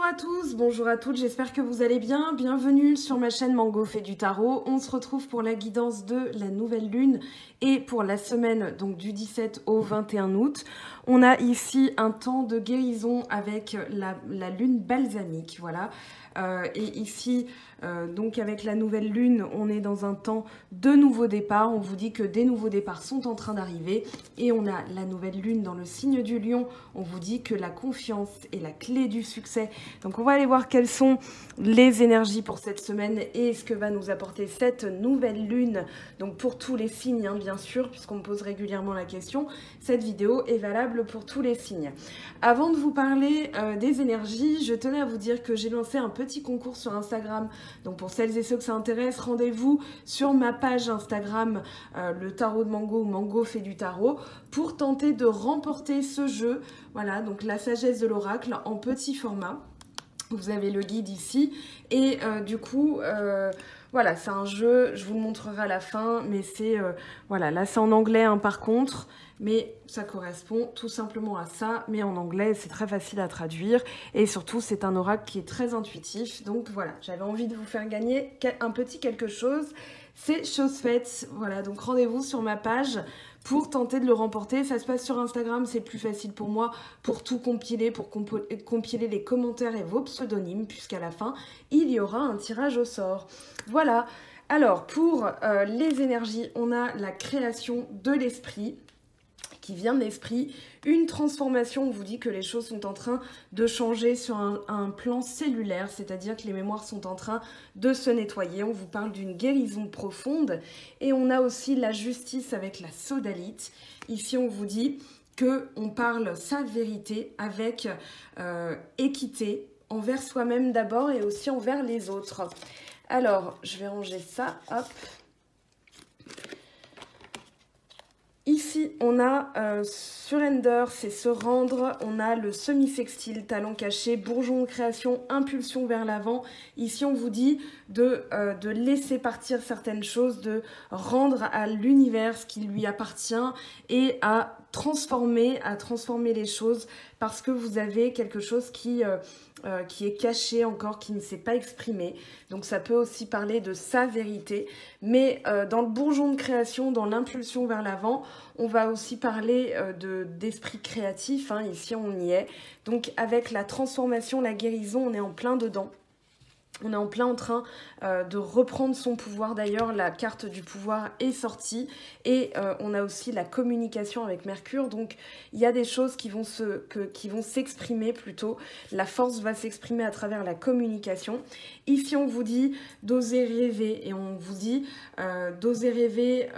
Bonjour à tous, bonjour à toutes, j'espère que vous allez bien. Bienvenue sur ma chaîne Mango fait du tarot. On se retrouve pour la guidance de la nouvelle lune et pour la semaine donc du 17 au 21 août. On a ici un temps de guérison avec la lune balsamique, voilà. Et ici, donc avec la nouvelle lune, on est dans un temps de nouveaux départs. On vous dit que des nouveaux départs sont en train d'arriver. Et on a la nouvelle lune dans le signe du lion. On vous dit que la confiance est la clé du succès. Donc on va aller voir quelles sont les énergies pour cette semaine et ce que va nous apporter cette nouvelle lune. Donc pour tous les signes, hein, bien sûr, puisqu'on me pose régulièrement la question, cette vidéo est valable pour tous les signes. Avant de vous parler des énergies, je tenais à vous dire que j'ai lancé un petit concours sur Instagram. Donc pour celles et ceux que ça intéresse, rendez-vous sur ma page Instagram, le tarot de Mango ou Mango fait du tarot, pour tenter de remporter ce jeu. Voilà, donc la sagesse de l'oracle en petit format. Vous avez le guide ici et du coup, voilà, c'est un jeu, je vous le montrerai à la fin, mais c'est, voilà, là c'est en anglais hein, par contre, mais ça correspond tout simplement à ça, mais en anglais, c'est très facile à traduire et surtout, c'est un oracle qui est très intuitif, donc voilà, j'avais envie de vous faire gagner un petit quelque chose, c'est chose faite, voilà, donc rendez-vous sur ma page pour tenter de le remporter. Ça se passe sur Instagram, c'est plus facile pour moi pour tout compiler, pour compiler les commentaires et vos pseudonymes, puisqu'à la fin, il y aura un tirage au sort. Voilà. Alors, pour les énergies, on a la création de l'esprit, qui vient de l'esprit, une transformation. On vous dit que les choses sont en train de changer sur un plan cellulaire, c'est-à-dire que les mémoires sont en train de se nettoyer. On vous parle d'une guérison profonde et on a aussi la justice avec la sodalite. Ici, on vous dit qu'on parle sa vérité avec équité envers soi-même d'abord et aussi envers les autres. Alors, je vais ranger ça, hop. Ici, on a surrender, c'est se rendre. On a le semi-sextile, talent caché, bourgeon de création, impulsion vers l'avant. Ici, on vous dit de laisser partir certaines choses, de rendre à l'univers ce qui lui appartient et à transformer les choses parce que vous avez quelque chose qui est caché encore, qui ne s'est pas exprimé. Donc ça peut aussi parler de sa vérité. Mais dans le bourgeon de création, dans l'impulsion vers l'avant, on va aussi parler d'esprit créatif. Hein, ici, on y est. Donc avec la transformation, la guérison, on est en plein dedans. On est en plein en train de reprendre son pouvoir. D'ailleurs, la carte du pouvoir est sortie. Et on a aussi la communication avec Mercure. Donc, il y a des choses qui vont s'exprimer plutôt. La force va s'exprimer à travers la communication. Ici, on vous dit d'oser rêver. Et on vous dit d'oser rêver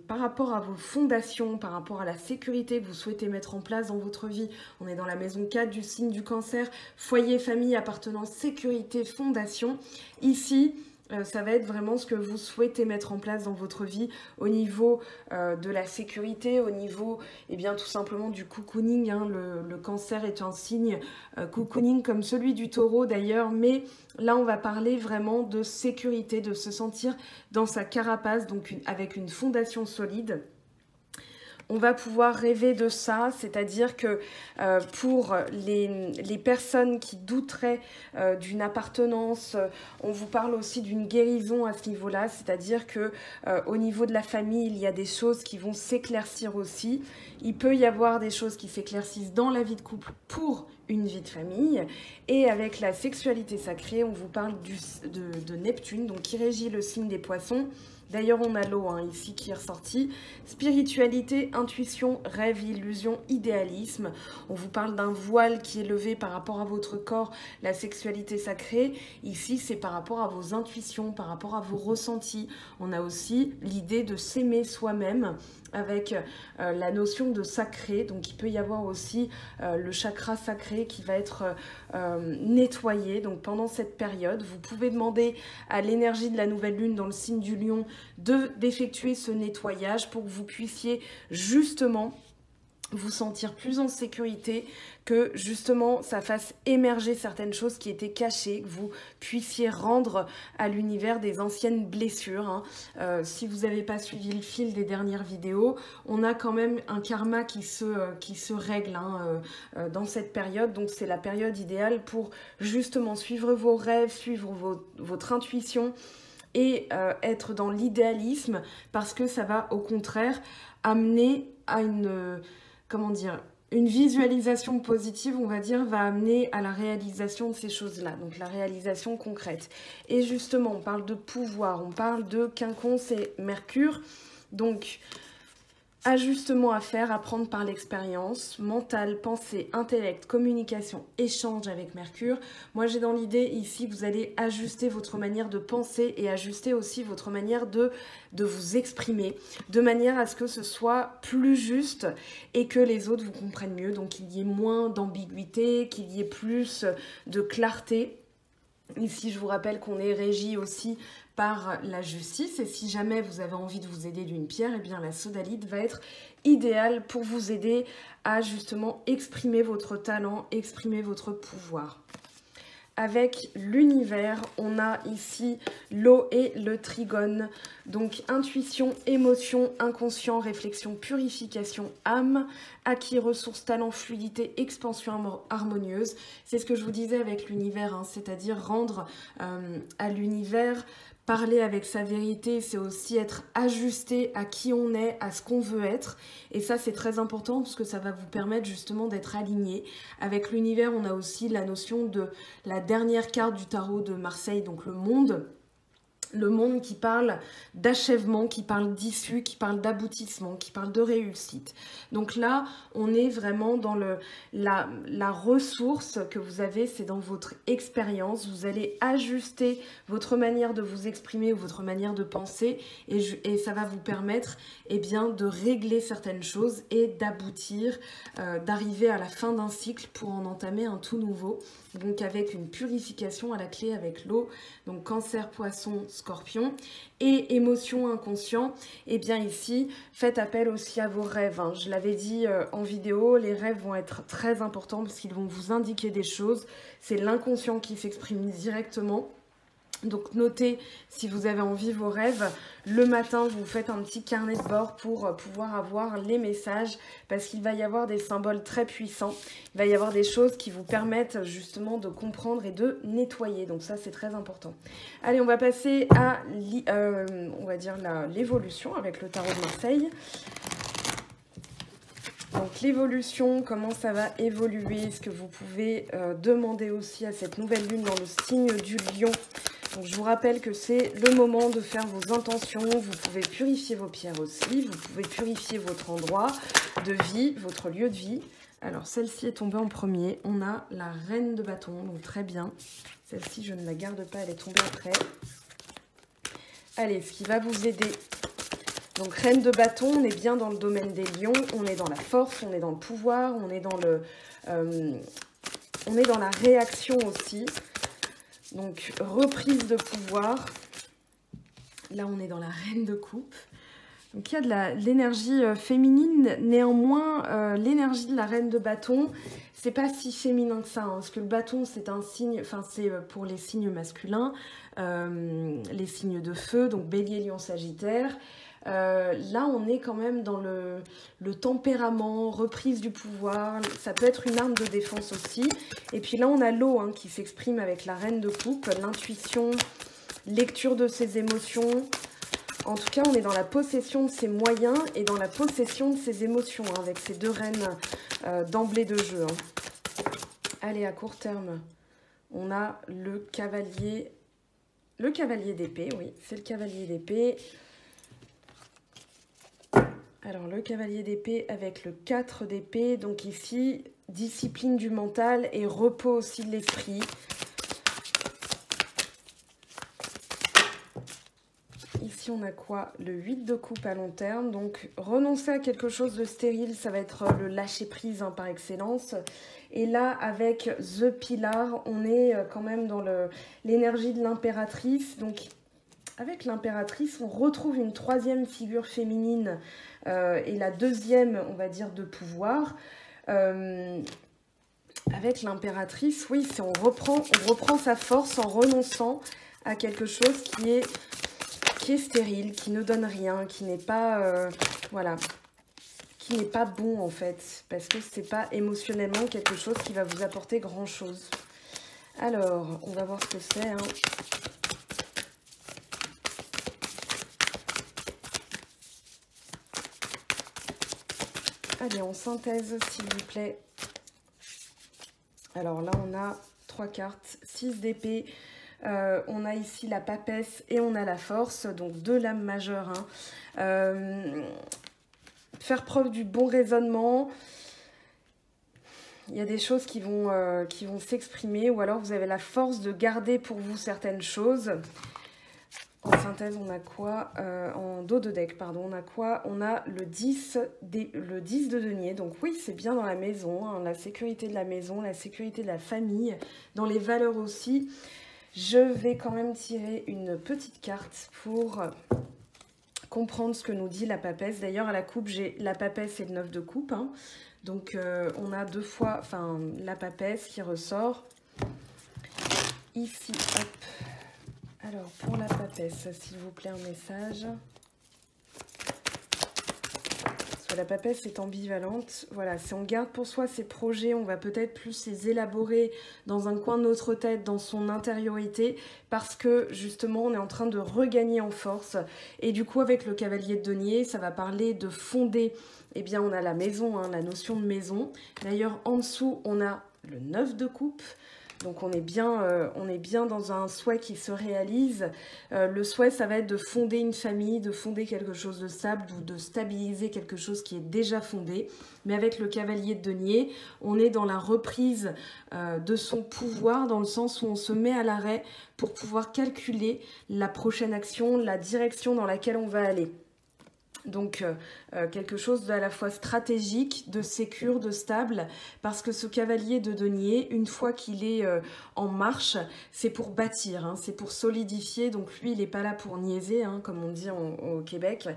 par rapport à vos fondations, par rapport à la sécurité que vous souhaitez mettre en place dans votre vie. On est dans la maison 4 du signe du cancer. Foyer, famille, appartenance, sécurité, fondation. Ici, ça va être vraiment ce que vous souhaitez mettre en place dans votre vie au niveau de la sécurité, au niveau, eh bien, tout simplement du cocooning. Hein. Le cancer est un signe cocooning comme celui du taureau d'ailleurs, mais là, on va parler vraiment de sécurité, de se sentir dans sa carapace, donc avec une fondation solide. On va pouvoir rêver de ça, c'est-à-dire que pour les personnes qui douteraient d'une appartenance, on vous parle aussi d'une guérison à ce niveau-là, c'est-à-dire que au niveau de la famille, il y a des choses qui vont s'éclaircir aussi. Il peut y avoir des choses qui s'éclaircissent dans la vie de couple pour une vie de famille. Et avec la sexualité sacrée, on vous parle de Neptune, donc qui régit le signe des poissons. D'ailleurs, on a l'eau hein, ici qui est ressortie. Spiritualité, intuition, rêve, illusion, idéalisme. On vous parle d'un voile qui est levé par rapport à votre corps, la sexualité sacrée. Ici, c'est par rapport à vos intuitions, par rapport à vos ressentis. On a aussi l'idée de s'aimer soi-même avec la notion de sacré. Donc, il peut y avoir aussi le chakra sacré qui va être nettoyé. Donc, pendant cette période, vous pouvez demander à l'énergie de la nouvelle lune dans le signe du lion d'effectuer ce nettoyage pour que vous puissiez justement vous sentir plus en sécurité, que justement ça fasse émerger certaines choses qui étaient cachées, que vous puissiez rendre à l'univers des anciennes blessures. Hein. Si vous n'avez pas suivi le fil des dernières vidéos, on a quand même un karma qui se règle dans cette période. Donc c'est la période idéale pour justement suivre vos rêves, suivre votre intuition et être dans l'idéalisme, parce que ça va au contraire amener à une visualisation positive, on va dire, va amener à la réalisation de ces choses-là, donc la réalisation concrète. Et justement, on parle de pouvoir, on parle de quinconce et Mercure, donc ajustement à faire, apprendre par l'expérience, mental, pensée, intellect, communication, échange avec Mercure. Moi, j'ai dans l'idée ici que vous allez ajuster votre manière de penser et ajuster aussi votre manière de vous exprimer, de manière à ce que ce soit plus juste et que les autres vous comprennent mieux. Donc, qu'il y ait moins d'ambiguïté, qu'il y ait plus de clarté. Ici, je vous rappelle qu'on est régi aussi par la justice, et si jamais vous avez envie de vous aider d'une pierre, eh bien la sodalite va être idéale pour vous aider à justement exprimer votre talent, exprimer votre pouvoir. Avec l'univers, on a ici l'eau et le trigone. Donc intuition, émotion, inconscient, réflexion, purification, âme, acquis, ressources, talent, fluidité, expansion harmonieuse. C'est ce que je vous disais avec l'univers, hein, c'est-à-dire rendre à l'univers, parler avec sa vérité, c'est aussi être ajusté à qui on est, à ce qu'on veut être. Et ça, c'est très important parce que ça va vous permettre justement d'être aligné. Avec l'univers, on a aussi la notion de la dernière carte du tarot de Marseille, donc le monde. Le monde qui parle d'achèvement, qui parle d'issue, qui parle d'aboutissement, qui parle de réussite. Donc là, on est vraiment dans la ressource que vous avez, c'est dans votre expérience. Vous allez ajuster votre manière de vous exprimer ou votre manière de penser et ça va vous permettre de régler certaines choses et d'aboutir, d'arriver à la fin d'un cycle pour en entamer un tout nouveau. Donc avec une purification à la clé avec l'eau, donc Cancer, Poisson, Scorpion, et émotion inconscient, et bien ici, faites appel aussi à vos rêves. Hein. Je l'avais dit en vidéo, les rêves vont être très importants parce qu'ils vont vous indiquer des choses. C'est l'inconscient qui s'exprime directement. Donc notez, si vous avez envie, vos rêves. Le matin, vous faites un petit carnet de bord pour pouvoir avoir les messages, parce qu'il va y avoir des symboles très puissants. Il va y avoir des choses qui vous permettent justement de comprendre et de nettoyer. Donc ça, c'est très important. Allez, on va passer à l'évolution avec le tarot de Marseille. Donc l'évolution, comment ça va évoluer, ce que vous pouvez demander aussi à cette nouvelle lune dans le signe du lion. Donc je vous rappelle que c'est le moment de faire vos intentions, vous pouvez purifier vos pierres aussi, vous pouvez purifier votre endroit de vie, votre lieu de vie. Alors celle-ci est tombée en premier, on a la reine de bâton, donc très bien. Celle-ci je ne la garde pas, elle est tombée après. Allez, ce qui va vous aider. Donc reine de bâton, on est bien dans le domaine des lions, on est dans la force, on est dans le pouvoir, on est dans la réaction aussi. Donc, reprise de pouvoir. Là, on est dans la reine de coupe. Donc, il y a de l'énergie féminine. Néanmoins, l'énergie de la reine de bâton, c'est pas si féminin que ça. Hein, parce que le bâton, c'est un signe... Enfin, c'est pour les signes masculins. Les signes de feu. Donc, bélier, lion, sagittaire. Là, on est quand même dans le tempérament, reprise du pouvoir. Ça peut être une arme de défense aussi. Et puis là, on a l'eau qui s'exprime avec la reine de coupe, l'intuition, lecture de ses émotions. En tout cas, on est dans la possession de ses moyens et dans la possession de ses émotions, avec ces deux reines d'emblée de jeu. Allez, à court terme, on a le cavalier d'épée. Oui, c'est le cavalier d'épée. Alors, le cavalier d'épée avec le 4 d'épée. Donc ici, discipline du mental et repos aussi de l'esprit. Ici, on a quoi? Le 8 de coupe à long terme. Donc, renoncer à quelque chose de stérile, ça va être le lâcher-prise par excellence. Et là, avec The Pillar, on est quand même dans l'énergie de l'impératrice. Donc, avec l'impératrice, on retrouve une troisième figure féminine et la deuxième, on va dire, de pouvoir. Avec l'impératrice, oui, c'est on reprend sa force en renonçant à quelque chose qui est stérile, qui ne donne rien, qui n'est pas, voilà, qui n'est pas bon en fait, parce que c'est pas émotionnellement quelque chose qui va vous apporter grand chose. Alors, on va voir ce que c'est. Hein. Allez, en synthèse, s'il vous plaît. Alors là, on a 3 cartes, 6 d'épée. On a ici la papesse et on a la force, donc 2 lames majeures. Hein. Faire preuve du bon raisonnement. Il y a des choses qui vont s'exprimer, ou alors vous avez la force de garder pour vous certaines choses. En synthèse, on a quoi? En dos de deck, pardon, on a quoi? On a le 10 de denier. Donc oui, c'est bien dans la maison, hein, la sécurité de la maison, la sécurité de la famille, dans les valeurs aussi. Je vais quand même tirer une petite carte pour comprendre ce que nous dit la papesse. D'ailleurs, à la coupe, j'ai la papesse et le 9 de coupe. Hein. Donc, on a 2 fois la papesse qui ressort. Ici, hop. Alors, pour la papesse, s'il vous plaît, un message. Parce que la papesse est ambivalente. Voilà, si on garde pour soi ses projets, on va peut-être plus les élaborer dans un coin de notre tête, dans son intériorité, parce que, justement, on est en train de regagner en force. Et du coup, avec le cavalier de denier, ça va parler de fonder. Eh bien, on a la maison, hein, la notion de maison. D'ailleurs, en dessous, on a le 9 de coupe. Donc on est bien dans un souhait qui se réalise. Le souhait, ça va être de fonder une famille, de fonder quelque chose de stable ou de stabiliser quelque chose qui est déjà fondé. Mais avec le cavalier de denier, on est dans la reprise de son pouvoir, dans le sens où on se met à l'arrêt pour pouvoir calculer la prochaine action, la direction dans laquelle on va aller. Donc quelque chose à la fois stratégique, de sécure, de stable, parce que ce cavalier de denier, une fois qu'il est en marche, c'est pour bâtir, hein, c'est pour solidifier. Donc lui, il n'est pas là pour niaiser, hein, comme on dit au Québec,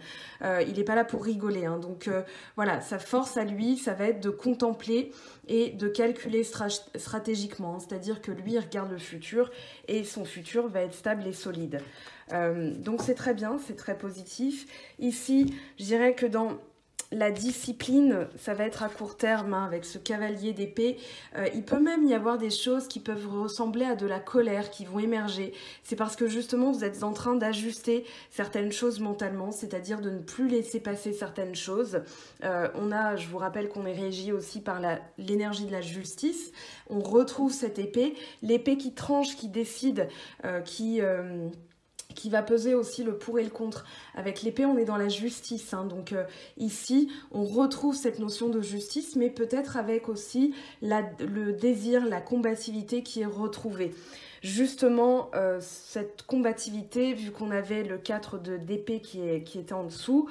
il n'est pas là pour rigoler. Hein. Donc voilà, sa force à lui, ça va être de contempler et de calculer stratégiquement, hein, c'est-à-dire que lui, il regarde le futur et son futur va être stable et solide. Donc c'est très bien, c'est très positif. Ici, je dirais que dans la discipline, ça va être à court terme, hein, avec ce cavalier d'épée. Il peut même y avoir des choses qui peuvent ressembler à de la colère qui vont émerger. C'est parce que justement, vous êtes en train d'ajuster certaines choses mentalement, c'est-à-dire de ne plus laisser passer certaines choses. Je vous rappelle qu'on est régi aussi par l'énergie de la justice. On retrouve cette épée, l'épée qui tranche, qui décide, qui va peser aussi le pour et le contre. Avec l'épée, on est dans la justice. Hein. Donc ici, on retrouve cette notion de justice, mais peut-être avec aussi le désir, la combativité qui est retrouvée. Justement, cette combativité, vu qu'on avait le 4 d'épée qui était en dessous,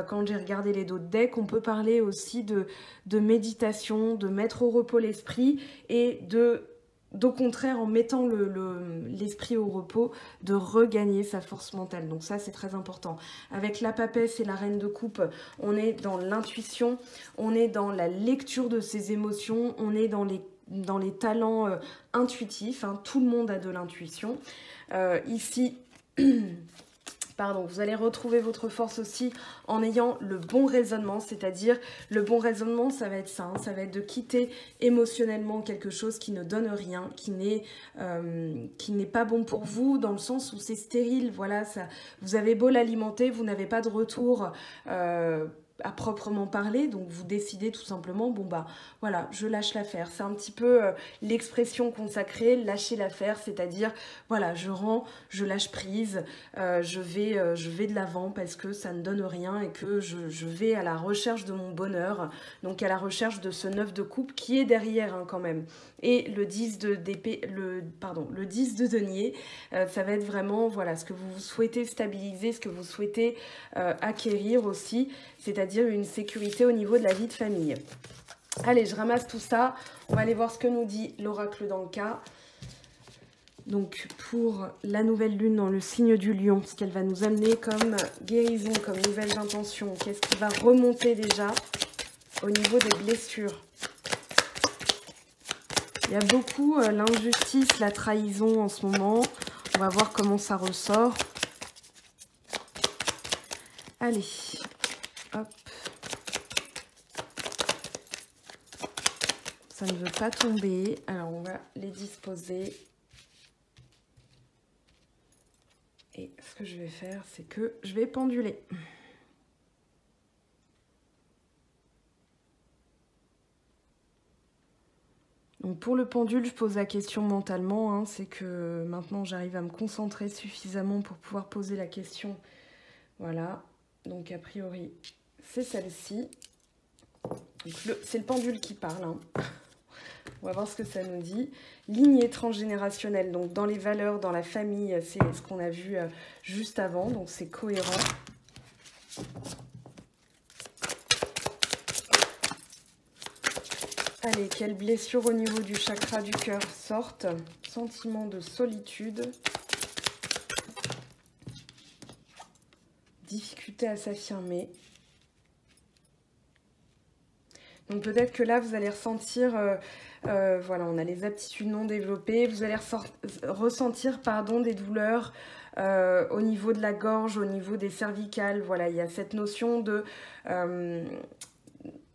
quand j'ai regardé les dos de deck, on peut parler aussi de méditation, de mettre au repos l'esprit et d'au contraire, en mettant l'esprit au repos, de regagner sa force mentale. Donc ça, c'est très important. Avec la papesse et la reine de coupe, on est dans l'intuition, on est dans la lecture de ses émotions, on est dans les talents intuitifs. Hein. Tout le monde a de l'intuition. Ici... Pardon, vous allez retrouver votre force aussi en ayant le bon raisonnement, c'est-à-dire le bon raisonnement, ça va être ça, hein, ça va être de quitter émotionnellement quelque chose qui ne donne rien, qui n'est pas bon pour vous, dans le sens où c'est stérile, voilà, ça, vous avez beau l'alimenter, vous n'avez pas de retour à proprement parler, donc vous décidez tout simplement, bon bah voilà, je lâche l'affaire. C'est un petit peu l'expression consacrée, lâcher l'affaire, c'est-à-dire voilà, je rends, je lâche prise, je vais de l'avant parce que ça ne donne rien et que je vais à la recherche de mon bonheur, donc à la recherche de ce 9 de coupe qui est derrière, hein, quand même. Et le 10 le 10 de denier, ça va être vraiment voilà, ce que vous souhaitez stabiliser, ce que vous souhaitez acquérir aussi, c'est-à-dire une sécurité au niveau de la vie de famille. Allez, je ramasse tout ça. On va aller voir ce que nous dit l'oracle dans le cas. Donc pour la nouvelle lune dans le signe du lion, ce qu'elle va nous amener comme guérison, comme nouvelles intentions, qu'est-ce qui va remonter déjà au niveau des blessures. Il y a beaucoup l'injustice, la trahison en ce moment. On va voir comment ça ressort. Allez, hop. Ça ne veut pas tomber. Alors on va les disposer. Et ce que je vais faire, c'est que je vais penduler. Donc pour le pendule, je pose la question mentalement. Hein, c'est que maintenant, j'arrive à me concentrer suffisamment pour pouvoir poser la question. Voilà. Donc a priori, c'est celle-ci. C'est le pendule qui parle. Hein. On va voir ce que ça nous dit. Lignée transgénérationnelle, donc dans les valeurs, dans la famille, c'est ce qu'on a vu juste avant, donc c'est cohérent. Allez, quelles blessures au niveau du chakra du cœur sortent? Sentiment de solitude. Difficulté à s'affirmer. Donc peut-être que là, vous allez ressentir, voilà, on a les aptitudes non développées, vous allez ressentir des douleurs au niveau de la gorge, au niveau des cervicales. Voilà, il y a cette notion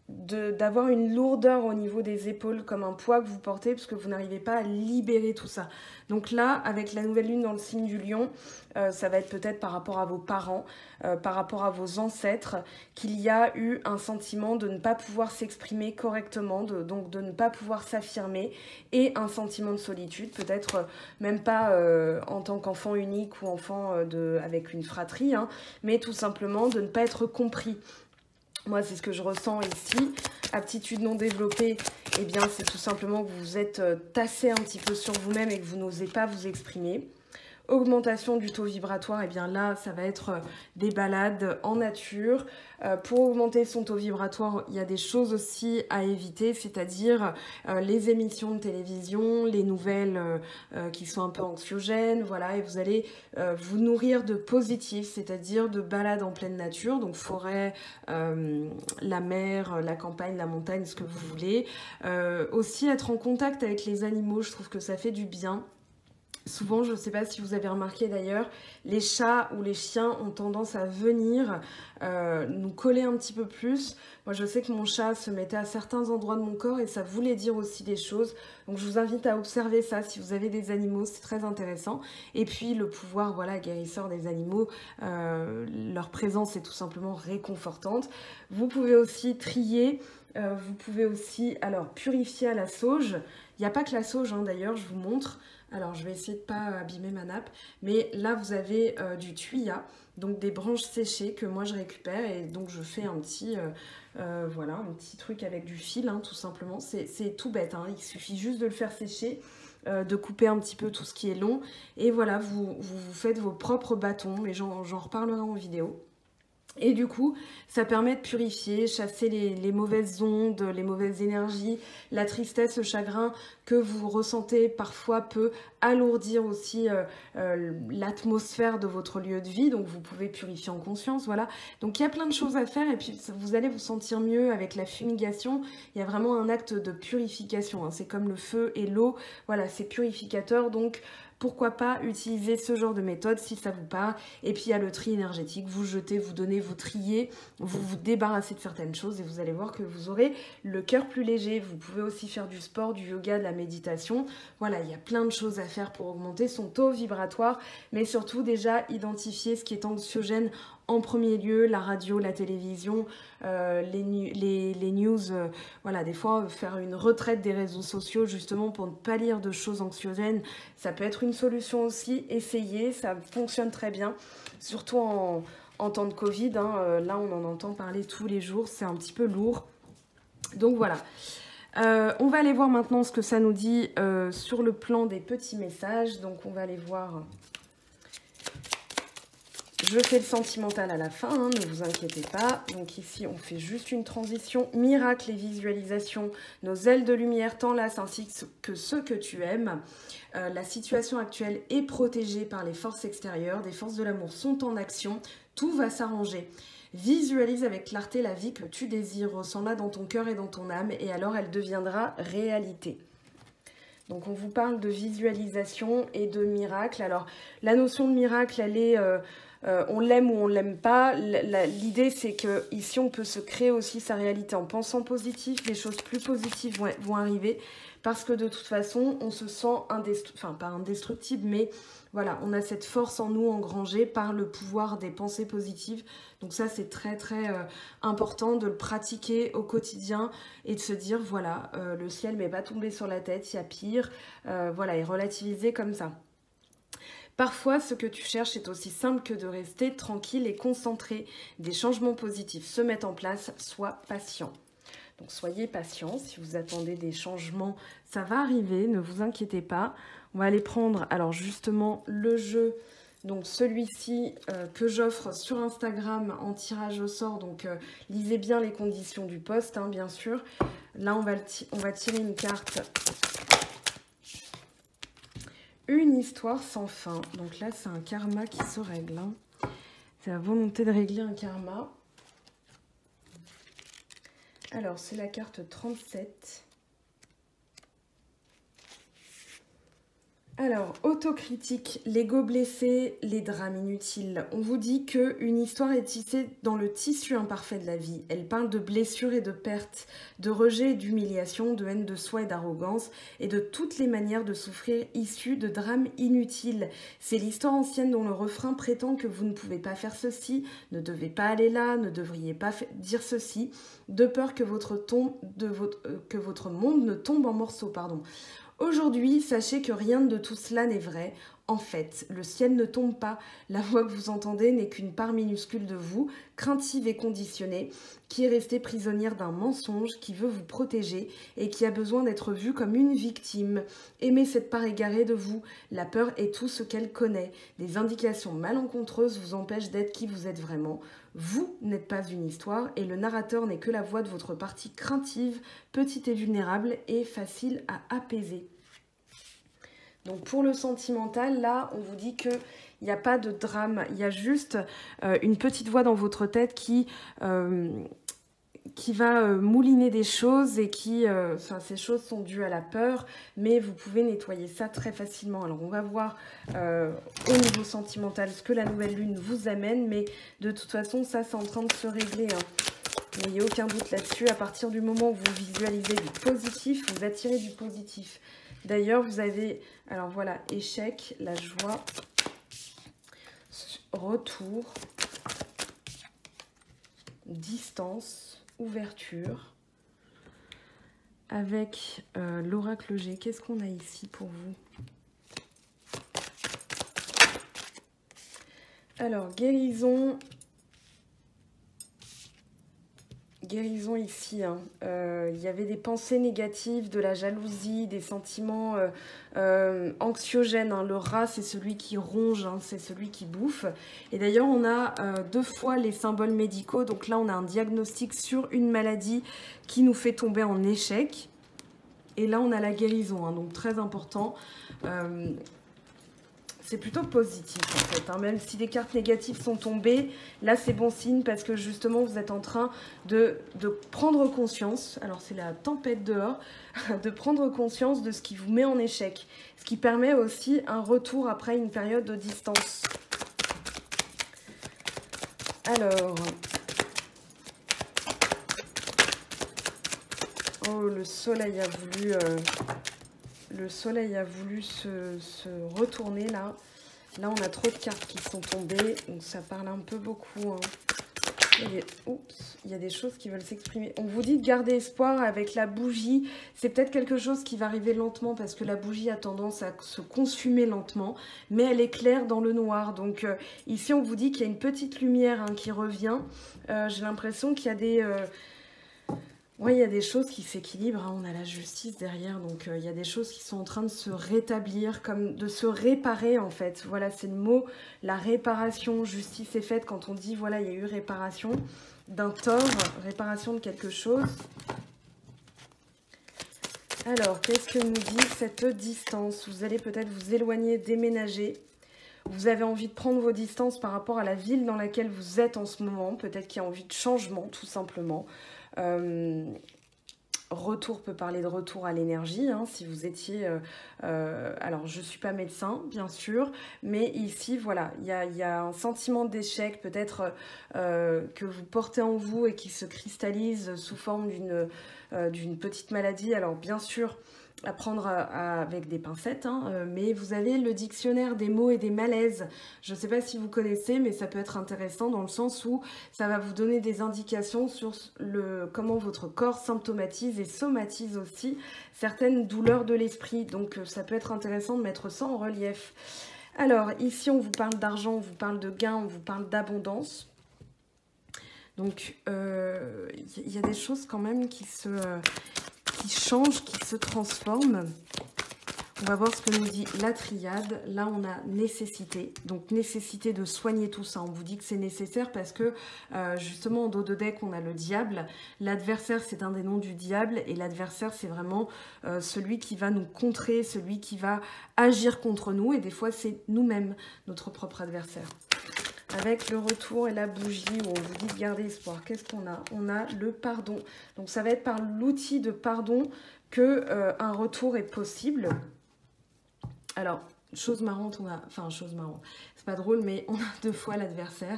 d'avoir une lourdeur au niveau des épaules, comme un poids que vous portez, parce que vous n'arrivez pas à libérer tout ça. Donc là, avec la nouvelle lune dans le signe du lion, ça va être peut-être par rapport à vos parents, par rapport à vos ancêtres, qu'il y a eu un sentiment de ne pas pouvoir s'exprimer correctement, donc de ne pas pouvoir s'affirmer, et un sentiment de solitude, peut-être même pas en tant qu'enfant unique ou enfant avec une fratrie, hein, mais tout simplement de ne pas être compris. Moi, c'est ce que je ressens ici. Aptitude non développée, eh bien, c'est tout simplement que vous vous êtes tassé un petit peu sur vous-même et que vous n'osez pas vous exprimer. Augmentation du taux vibratoire, eh bien là, ça va être des balades en nature. Pour augmenter son taux vibratoire, il y a des choses aussi à éviter, c'est-à-dire les émissions de télévision, les nouvelles qui sont un peu anxiogènes, voilà, et vous allez vous nourrir de positif, c'est-à-dire de balades en pleine nature, donc forêt, la mer, la campagne, la montagne, ce que vous voulez. Aussi être en contact avec les animaux, je trouve que ça fait du bien. Souvent, je ne sais pas si vous avez remarqué d'ailleurs, les chats ou les chiens ont tendance à venir nous coller un petit peu plus. Moi, je sais que mon chat se mettait à certains endroits de mon corps et ça voulait dire aussi des choses. Donc, je vous invite à observer ça. Si vous avez des animaux, c'est très intéressant. Et puis, le pouvoir, voilà, guérisseur des animaux, leur présence est tout simplement réconfortante. Vous pouvez aussi trier. Vous pouvez aussi, alors, purifier à la sauge. Il n'y a pas que la sauge, hein, d'ailleurs, je vous montre. Alors, je vais essayer de ne pas abîmer ma nappe. Mais là, vous avez du thuya, donc des branches séchées que moi, je récupère. Et donc, je fais un petit, voilà, un petit truc avec du fil, hein, tout simplement. C'est tout bête, hein, il suffit juste de le faire sécher, de couper un petit peu tout ce qui est long. Et voilà, vous faites vos propres bâtons. Mais j'en reparlerai en vidéo. Et du coup, ça permet de purifier, chasser les mauvaises ondes, les mauvaises énergies, la tristesse, le chagrin que vous ressentez parfois peut alourdir aussi l'atmosphère de votre lieu de vie. Donc, vous pouvez purifier en conscience, voilà. Donc, il y a plein de choses à faire et puis vous allez vous sentir mieux avec la fumigation. Il y a vraiment un acte de purification, hein. C'est comme le feu et l'eau, voilà, c'est purificateur. Donc, pourquoi pas utiliser ce genre de méthode si ça vous parle. Et puis il y a le tri énergétique, vous jetez, vous donnez, vous triez, vous vous débarrassez de certaines choses et vous allez voir que vous aurez le cœur plus léger. Vous pouvez aussi faire du sport, du yoga, de la méditation. Voilà, il y a plein de choses à faire pour augmenter son taux vibratoire, mais surtout déjà identifier ce qui est anxiogène en premier lieu, la radio, la télévision, les news, voilà, des fois faire une retraite des réseaux sociaux justement pour ne pas lire de choses anxiogènes, ça peut être une solution aussi, essayez, ça fonctionne très bien, surtout en temps de Covid, hein, là on en entend parler tous les jours, c'est un petit peu lourd, donc voilà. On va aller voir maintenant ce que ça nous dit sur le plan des petits messages, donc on va aller voir Je fais le sentimental à la fin, hein, ne vous inquiétez pas. Donc ici, on fait juste une transition. Miracle et visualisation, nos ailes de lumière t'enlacent ainsi que ceux que tu aimes. La situation actuelle est protégée par les forces extérieures. Des forces de l'amour sont en action. Tout va s'arranger. Visualise avec clarté la vie que tu désires. Ressens-la dans ton cœur et dans ton âme. Et alors, elle deviendra réalité. Donc, on vous parle de visualisation et de miracle. Alors, la notion de miracle, elle est... on l'aime ou on l'aime pas. L'idée, c'est que ici, on peut se créer aussi sa réalité en pensant positif. Les choses plus positives vont arriver parce que de toute façon, on se sent pas indestructible, mais voilà, on a cette force en nous engrangée par le pouvoir des pensées positives. Donc ça, c'est très très important de le pratiquer au quotidien et de se dire, voilà, le ciel m'est pas tombé sur la tête, il y a pire. Voilà, et relativiser comme ça. Parfois, ce que tu cherches est aussi simple que de rester tranquille et concentré. Des changements positifs se mettent en place, sois patient. Donc soyez patient, si vous attendez des changements, ça va arriver, ne vous inquiétez pas. On va aller prendre, alors justement, le jeu, donc celui-ci que j'offre sur Instagram en tirage au sort. Donc lisez bien les conditions du post, hein, bien sûr. Là, on va tirer une carte... Une histoire sans fin. Donc là, c'est un karma qui se règle. Hein. C'est la volonté de régler un karma. Alors, c'est la carte 37. Alors, autocritique, l'ego blessé, les drames inutiles. On vous dit qu'une histoire est tissée dans le tissu imparfait de la vie. Elle parle de blessures et de pertes, de rejet et d'humiliation, de haine de soi et d'arrogance, et de toutes les manières de souffrir issues de drames inutiles. C'est l'histoire ancienne dont le refrain prétend que vous ne pouvez pas faire ceci, ne devez pas aller là, ne devriez pas dire ceci, de peur que votre monde ne tombe en morceaux, pardon. Aujourd'hui, sachez que rien de tout cela n'est vrai. En fait, le ciel ne tombe pas. La voix que vous entendez n'est qu'une part minuscule de vous, craintive et conditionnée, qui est restée prisonnière d'un mensonge qui veut vous protéger et qui a besoin d'être vue comme une victime. Aimez cette part égarée de vous. La peur est tout ce qu'elle connaît. Des indications malencontreuses vous empêchent d'être qui vous êtes vraiment. Vous n'êtes pas une histoire et le narrateur n'est que la voix de votre partie craintive, petite et vulnérable et facile à apaiser. Donc pour le sentimental, là, on vous dit qu'il n'y a pas de drame. Il y a juste une petite voix dans votre tête qui va mouliner des choses et ces choses sont dues à la peur, mais vous pouvez nettoyer ça très facilement. Alors on va voir au niveau sentimental ce que la nouvelle lune vous amène, mais de toute façon, ça c'est en train de se régler. Hein. N'ayez aucun doute là-dessus. À partir du moment où vous visualisez du positif, vous attirez du positif. D'ailleurs, vous avez, alors voilà, échec, la joie, retour, distance, ouverture. Avec l'oracle G, qu'est-ce qu'on a ici pour vous? Alors, guérison. Guérison ici, hein. Il y avait des pensées négatives, de la jalousie, des sentiments anxiogènes. Hein. Le rat, c'est celui qui ronge, hein, c'est celui qui bouffe. Et d'ailleurs, on a 2 fois les symboles médicaux. Donc là, on a un diagnostic sur une maladie qui nous fait tomber en échec. Et là, on a la guérison, hein, donc très important. C'est plutôt positif en fait, hein. Même si des cartes négatives sont tombées, là c'est bon signe parce que justement vous êtes en train de prendre conscience, alors c'est la tempête dehors, de prendre conscience de ce qui vous met en échec, ce qui permet aussi un retour après une période de distance. Alors, oh le soleil a voulu... Le soleil a voulu se retourner là. Là, on a trop de cartes qui sont tombées. Donc, ça parle un peu beaucoup. Hein. Il y a des choses qui veulent s'exprimer. On vous dit de garder espoir avec la bougie. C'est peut-être quelque chose qui va arriver lentement parce que la bougie a tendance à se consumer lentement. Mais elle éclaire dans le noir. Donc, ici, on vous dit qu'il y a une petite lumière hein, qui revient. J'ai l'impression qu'il y a des... Oui, il y a des choses qui s'équilibrent, hein. On a la justice derrière, donc il y a des choses qui sont en train de se rétablir, comme de se réparer en fait. Voilà, c'est le mot, la réparation. Justice est faite quand on dit, voilà, il y a eu réparation d'un tort, réparation de quelque chose. Alors, qu'est-ce que nous dit cette distance? Vous allez peut-être vous éloigner, déménager. Vous avez envie de prendre vos distances par rapport à la ville dans laquelle vous êtes en ce moment. Peut-être qu'il y a envie de changement, tout simplement. Retour peut parler de retour à l'énergie, hein, si vous étiez... alors, je ne suis pas médecin, bien sûr, mais ici, voilà, il y a un sentiment d'échec, peut-être que vous portez en vous et qui se cristallise sous forme d'une petite maladie. Alors, bien sûr, à prendre avec des pincettes, hein, mais vous avez le dictionnaire des mots et des malaises. Je ne sais pas si vous connaissez, mais ça peut être intéressant dans le sens où ça va vous donner des indications sur comment votre corps symptomatise et somatise aussi certaines douleurs de l'esprit. Donc ça peut être intéressant de mettre ça en relief. Alors ici on vous parle d'argent, on vous parle de gain, on vous parle d'abondance. Donc il y a des choses quand même qui change, qui se transforme. On va voir ce que nous dit la triade. Là, on a nécessité. Donc, nécessité de soigner tout ça. On vous dit que c'est nécessaire parce que, justement, en dos de deck, on a le diable. L'adversaire, c'est un des noms du diable. Et l'adversaire, c'est vraiment celui qui va nous contrer, celui qui va agir contre nous. Et des fois, c'est nous-mêmes, notre propre adversaire. Avec le retour et la bougie où on vous dit de garder espoir. Qu'est-ce qu'on a? On a le pardon. Donc ça va être par l'outil de pardon que un retour est possible. Alors, chose marrante, on a... Enfin, chose marrante, c'est pas drôle, mais on a 2 fois l'adversaire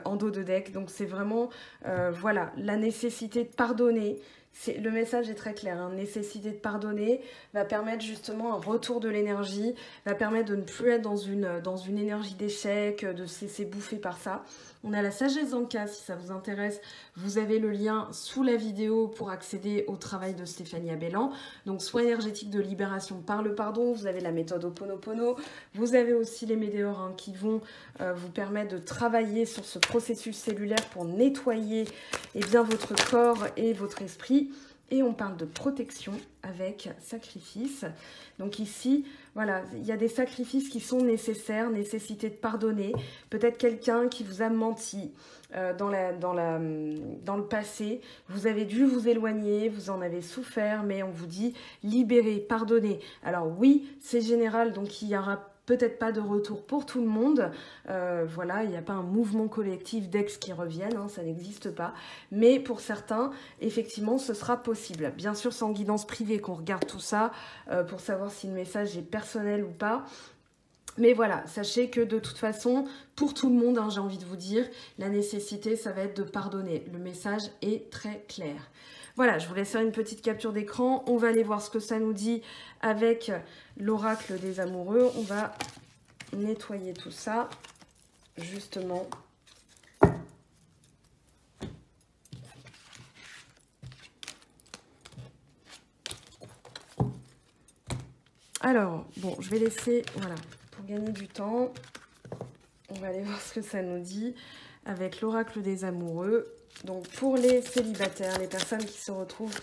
en dos de deck. Donc c'est vraiment, voilà, la nécessité de pardonner. Le message est très clair, hein. Nécessité de pardonner va permettre justement un retour de l'énergie, va permettre de ne plus être dans une énergie d'échec, de se laisser bouffer par ça. On a la sagesse d'Anka, si ça vous intéresse, vous avez le lien sous la vidéo pour accéder au travail de Stéphanie Abellan. Donc soin énergétique de libération par le pardon, vous avez la méthode Ho'oponopono, vous avez aussi les météores, hein, qui vont vous permettre de travailler sur ce processus cellulaire pour nettoyer bien, votre corps et votre esprit. Et on parle de protection avec sacrifice. Donc ici, voilà, il y a des sacrifices qui sont nécessaires, nécessité de pardonner. Peut-être quelqu'un qui vous a menti dans le passé. Vous avez dû vous éloigner, vous en avez souffert, mais on vous dit libérer, pardonner. Alors oui, c'est général, donc il y aura peut-être pas de retour pour tout le monde. Voilà, il n'y a pas un mouvement collectif d'ex qui reviennent, hein, ça n'existe pas. Mais pour certains, effectivement, ce sera possible. Bien sûr, c'est en guidance privée qu'on regarde tout ça pour savoir si le message est personnel ou pas. Mais voilà, sachez que de toute façon, pour tout le monde, hein, j'ai envie de vous dire, la nécessité, ça va être de pardonner. Le message est très clair. Voilà, je vous laisse faire une petite capture d'écran. On va aller voir ce que ça nous dit avec l'oracle des amoureux. On va nettoyer tout ça, justement. Alors, bon, je vais laisser, voilà, pour gagner du temps, on va aller voir ce que ça nous dit avec l'oracle des amoureux. Donc, pour les célibataires, les personnes qui se retrouvent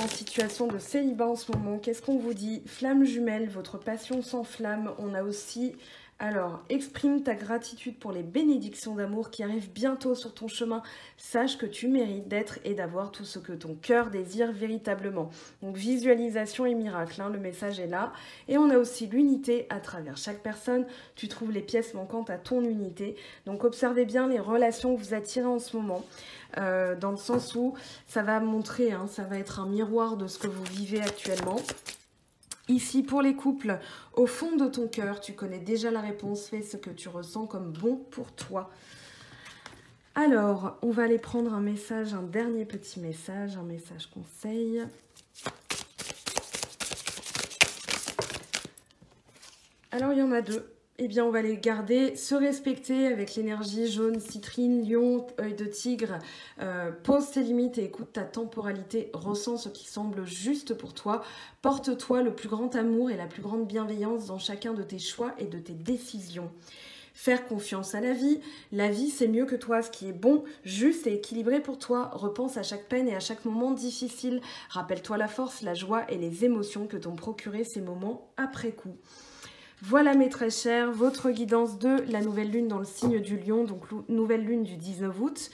en situation de célibat en ce moment, qu'est-ce qu'on vous dit? Flamme jumelle, votre passion s'enflamme. On a aussi... Alors, exprime ta gratitude pour les bénédictions d'amour qui arrivent bientôt sur ton chemin. Sache que tu mérites d'être et d'avoir tout ce que ton cœur désire véritablement. Donc, visualisation et miracle, hein, le message est là. Et on a aussi l'unité à travers chaque personne. Tu trouves les pièces manquantes à ton unité. Donc, observez bien les relations que vous attirez en ce moment. Dans le sens où ça va montrer, hein, ça va être un miroir de ce que vous vivez actuellement. Ici, pour les couples, au fond de ton cœur, tu connais déjà la réponse, fais ce que tu ressens comme bon pour toi. Alors, on va aller prendre un message, un dernier petit message, un message conseil. Alors, il y en a 2. Eh bien, on va les garder, se respecter avec l'énergie jaune, citrine, lion, œil de tigre. Pose tes limites et écoute ta temporalité. Ressens ce qui semble juste pour toi. Porte-toi le plus grand amour et la plus grande bienveillance dans chacun de tes choix et de tes décisions. faire confiance à la vie. La vie, c'est mieux que toi. Ce qui est bon, juste et équilibré pour toi. Repense à chaque peine et à chaque moment difficile. Rappelle-toi la force, la joie et les émotions que t'ont procuré ces moments après coup. Voilà mes très chers, votre guidance de la nouvelle lune dans le signe du lion, donc nouvelle lune du 19 août.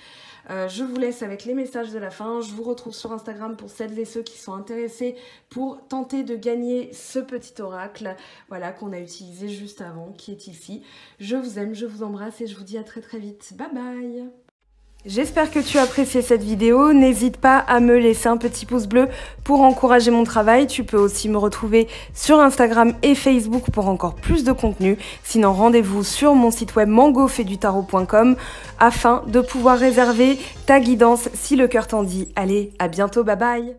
Je vous laisse avec les messages de la fin. Je vous retrouve sur Instagram pour celles et ceux qui sont intéressés pour tenter de gagner ce petit oracle, voilà, qu'on a utilisé juste avant, qui est ici. Je vous aime, je vous embrasse et je vous dis à très très vite. Bye bye! J'espère que tu as apprécié cette vidéo. N'hésite pas à me laisser un petit pouce bleu pour encourager mon travail. Tu peux aussi me retrouver sur Instagram et Facebook pour encore plus de contenu. Sinon, rendez-vous sur mon site web mangofaidutarot.com afin de pouvoir réserver ta guidance si le cœur t'en dit. Allez, à bientôt, bye bye!